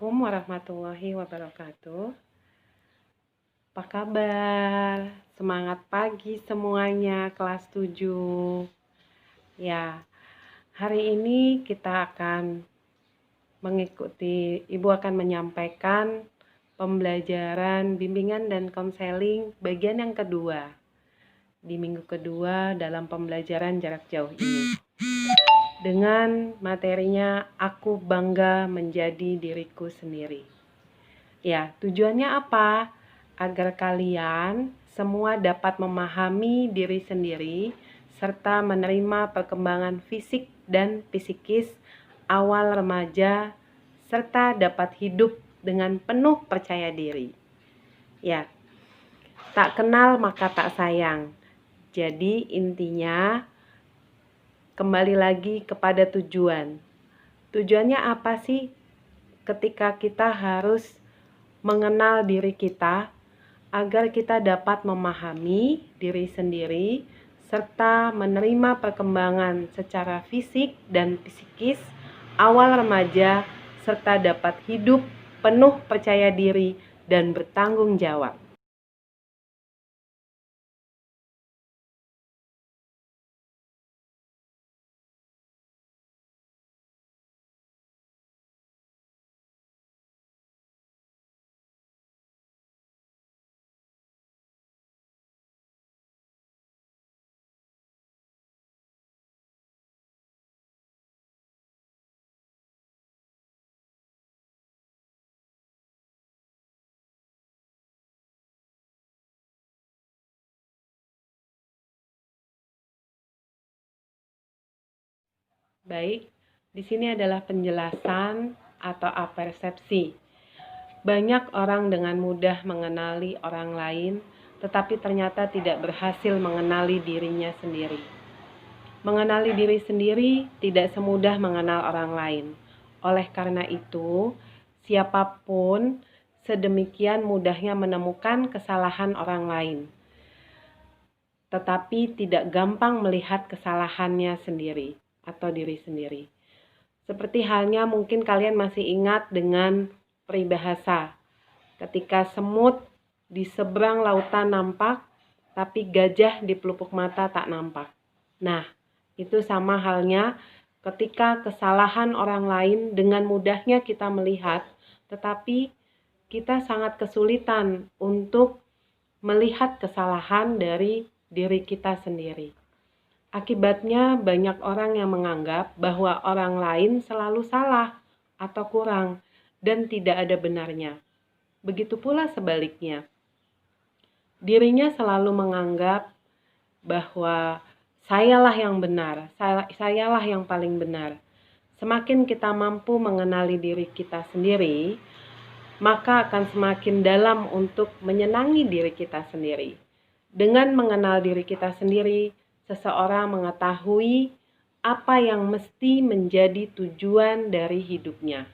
Assalamualaikum warahmatullahi wabarakatuh. Apa kabar? Semangat pagi semuanya, kelas 7. Ya, hari ini kita akan Ibu akan menyampaikan pembelajaran bimbingan dan konseling bagian yang kedua di minggu kedua dalam pembelajaran jarak jauh ini. Dengan materinya Aku Bangga Menjadi Diriku Sendiri. Ya, tujuannya apa? Agar kalian semua dapat memahami diri sendiri serta menerima perkembangan fisik dan psikis awal remaja serta dapat hidup dengan penuh percaya diri. Ya, tak kenal maka tak sayang. Jadi intinya kembali lagi kepada tujuan. Tujuannya apa sih ketika kita harus mengenal diri kita agar kita dapat memahami diri sendiri serta menerima perkembangan secara fisik dan psikis awal remaja serta dapat hidup penuh percaya diri dan bertanggung jawab. Baik, di sini adalah penjelasan atau apersepsi. Banyak orang dengan mudah mengenali orang lain, tetapi ternyata tidak berhasil mengenali dirinya sendiri. Mengenali diri sendiri tidak semudah mengenal orang lain. Oleh karena itu, siapapun sedemikian mudahnya menemukan kesalahan orang lain, tetapi tidak gampang melihat kesalahannya sendiri atau diri sendiri. Seperti halnya mungkin kalian masih ingat dengan peribahasa, ketika semut di seberang lautan nampak, tapi gajah di pelupuk mata tak nampak. Nah, itu sama halnya ketika kesalahan orang lain dengan mudahnya kita melihat, tetapi kita sangat kesulitan untuk melihat kesalahan dari diri kita sendiri. Akibatnya banyak orang yang menganggap bahwa orang lain selalu salah atau kurang dan tidak ada benarnya. Begitu pula sebaliknya. Dirinya selalu menganggap bahwa sayalah yang benar, sayalah yang paling benar. Semakin kita mampu mengenali diri kita sendiri, maka akan semakin dalam untuk menyenangi diri kita sendiri. Dengan mengenal diri kita sendiri, seseorang mengetahui apa yang mesti menjadi tujuan dari hidupnya.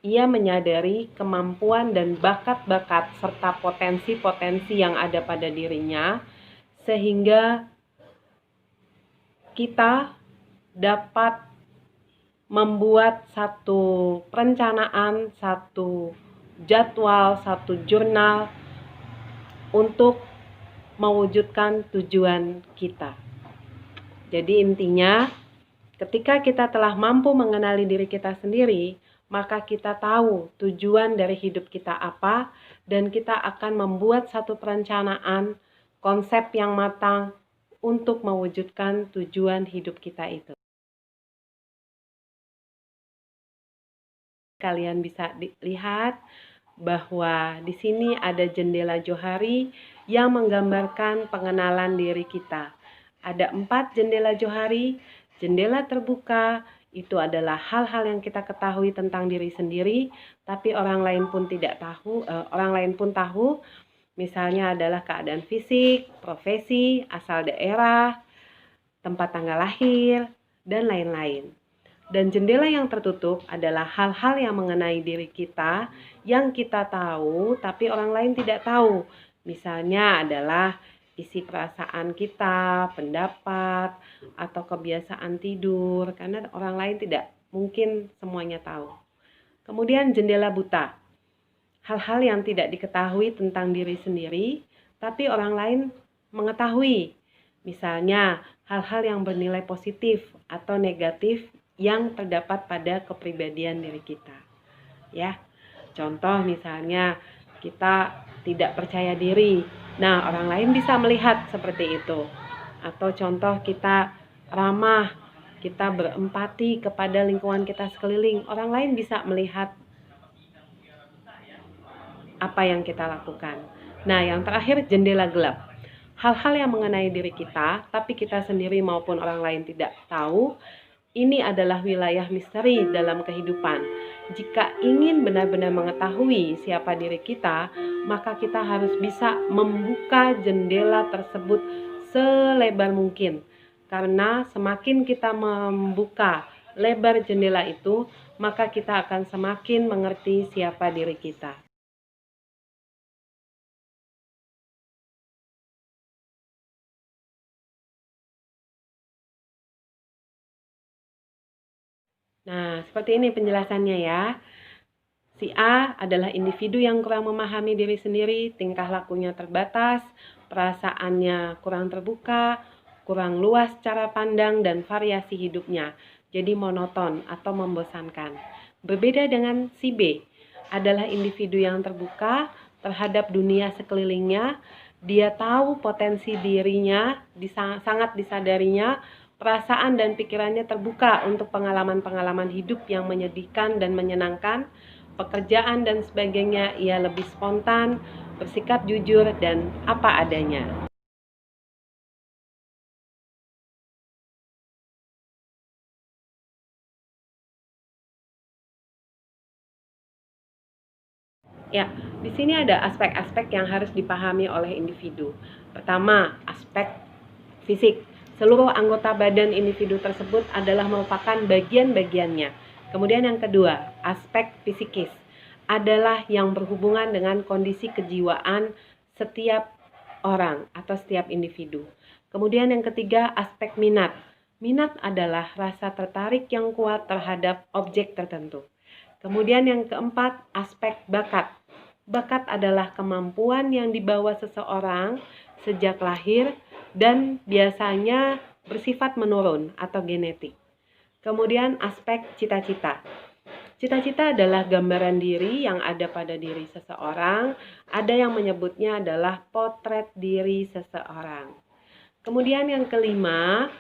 Ia menyadari kemampuan dan bakat-bakat serta potensi-potensi yang ada pada dirinya, sehingga kita dapat membuat satu perencanaan, satu jadwal, satu jurnal untuk mewujudkan tujuan kita. Jadi intinya, ketika kita telah mampu mengenali diri kita sendiri, maka kita tahu tujuan dari hidup kita apa, dan kita akan membuat satu perencanaan, konsep yang matang untuk mewujudkan tujuan hidup kita itu. Kalian bisa lihat bahwa di sini ada jendela johari yang menggambarkan pengenalan diri kita. Ada 4 jendela johari. Jendela terbuka itu adalah hal-hal yang kita ketahui tentang diri sendiri, tapi orang lain pun tidak tahu. Orang lain pun tahu. Misalnya adalah keadaan fisik, profesi, asal daerah, tempat tanggal lahir, dan lain-lain. Dan jendela yang tertutup adalah hal-hal yang mengenai diri kita yang kita tahu tapi orang lain tidak tahu. Misalnya adalah isi perasaan kita, pendapat, atau kebiasaan tidur, karena orang lain tidak mungkin semuanya tahu. Kemudian jendela buta. Hal-hal yang tidak diketahui tentang diri sendiri, tapi orang lain mengetahui. Misalnya, hal-hal yang bernilai positif atau negatif yang terdapat pada kepribadian diri kita. Ya, contoh misalnya kita tidak percaya diri. Nah, orang lain bisa melihat seperti itu. Atau contoh kita ramah, kita berempati kepada lingkungan kita sekeliling. Orang lain bisa melihat apa yang kita lakukan. Nah, yang terakhir jendela gelap. Hal-hal yang mengenai diri kita, tapi kita sendiri maupun orang lain tidak tahu, ini adalah wilayah misteri dalam kehidupan. Jika ingin benar-benar mengetahui siapa diri kita, maka kita harus bisa membuka jendela tersebut selebar mungkin. Karena semakin kita membuka lebar jendela itu, maka kita akan semakin mengerti siapa diri kita. Nah, seperti ini penjelasannya ya. Si A adalah individu yang kurang memahami diri sendiri, tingkah lakunya terbatas, perasaannya kurang terbuka, kurang luas cara pandang dan variasi hidupnya. Jadi monoton atau membosankan. Berbeda dengan si B, adalah individu yang terbuka terhadap dunia sekelilingnya. Dia tahu potensi dirinya, sangat disadarinya, perasaan dan pikirannya terbuka untuk pengalaman-pengalaman hidup yang menyedihkan dan menyenangkan, pekerjaan dan sebagainya. Ia lebih spontan, bersikap jujur, dan apa adanya. Ya, di sini ada aspek-aspek yang harus dipahami oleh individu. Pertama, aspek fisik. Seluruh anggota badan individu tersebut adalah merupakan bagian-bagiannya. Kemudian yang kedua, aspek psikis adalah yang berhubungan dengan kondisi kejiwaan setiap orang atau setiap individu. Kemudian yang ketiga, aspek minat. Minat adalah rasa tertarik yang kuat terhadap objek tertentu. Kemudian yang keempat, aspek bakat. Bakat adalah kemampuan yang dibawa seseorang sejak lahir dan biasanya bersifat menurun atau genetik. Kemudian aspek cita-cita. Cita-cita adalah gambaran diri yang ada pada diri seseorang. Ada yang menyebutnya adalah potret diri seseorang. Kemudian yang kelima,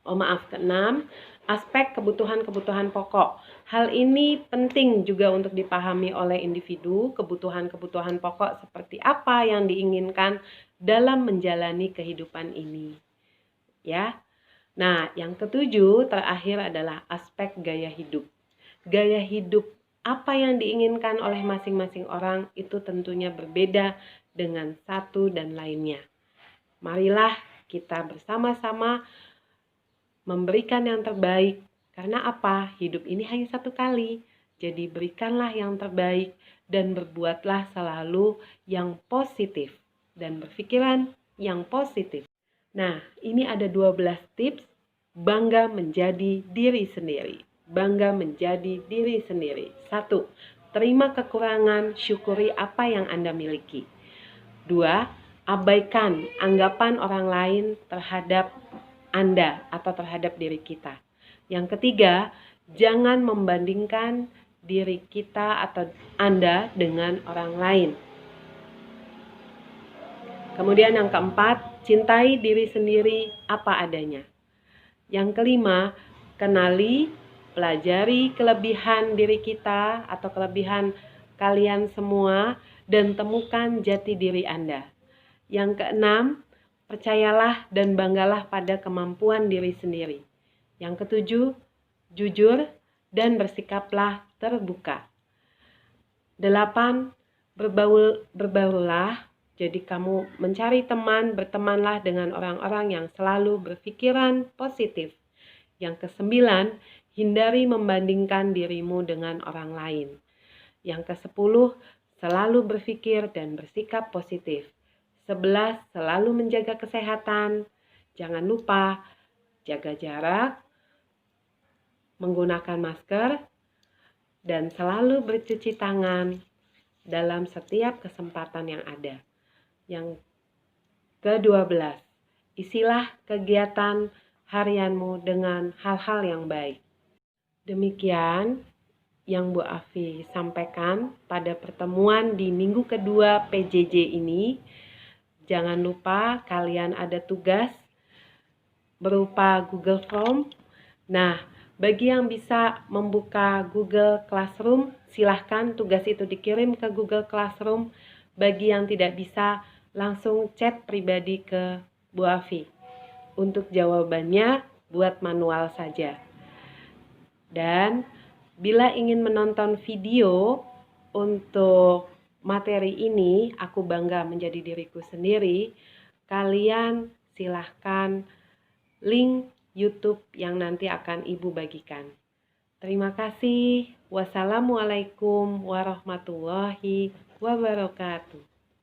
keenam, aspek kebutuhan-kebutuhan pokok. Hal ini penting juga untuk dipahami oleh individu, kebutuhan-kebutuhan pokok seperti apa yang diinginkan dalam menjalani kehidupan ini. Ya. Nah, yang ketujuh terakhir adalah aspek gaya hidup. Gaya hidup apa yang diinginkan oleh masing-masing orang itu tentunya berbeda dengan satu dan lainnya. Marilah kita bersama-sama memberikan yang terbaik. Karena apa? Hidup ini hanya satu kali. Jadi berikanlah yang terbaik dan berbuatlah selalu yang positif dan berpikiran yang positif. Nah, ini ada 12 tips bangga menjadi diri sendiri. Bangga menjadi diri sendiri. 1. Terima kekurangan, syukuri apa yang Anda miliki. 2. Abaikan anggapan orang lain terhadap Anda atau terhadap diri kita. Yang ketiga, jangan membandingkan diri kita atau Anda dengan orang lain. Kemudian yang keempat, cintai diri sendiri apa adanya. Yang kelima, kenali, pelajari kelebihan diri kita atau kelebihan kalian semua dan temukan jati diri Anda. Yang keenam, percayalah dan banggalah pada kemampuan diri sendiri. Yang ketujuh, jujur dan bersikaplah terbuka. 8. Berbaulah. Jadi kamu mencari teman, bertemanlah dengan orang-orang yang selalu berpikiran positif. Yang ke-9, hindari membandingkan dirimu dengan orang lain. Yang ke-10, selalu berpikir dan bersikap positif. 11, selalu menjaga kesehatan. Jangan lupa jaga jarak, menggunakan masker, dan selalu bercuci tangan dalam setiap kesempatan yang ada. Yang ke-12, isilah kegiatan harianmu dengan hal-hal yang baik. Demikian yang Bu Afi sampaikan pada pertemuan di minggu kedua PJJ ini. Jangan lupa kalian ada tugas berupa Google Form. Nah, bagi yang bisa membuka Google Classroom, silahkan tugas itu dikirim ke Google Classroom. Bagi yang tidak bisa, langsung chat pribadi ke Bu Afi. Untuk jawabannya, buat manual saja. Dan bila ingin menonton video untuk materi ini, aku bangga menjadi diriku sendiri, kalian silahkan link YouTube yang nanti akan Ibu bagikan. Terima kasih. Wassalamualaikum warahmatullahi wabarakatuh.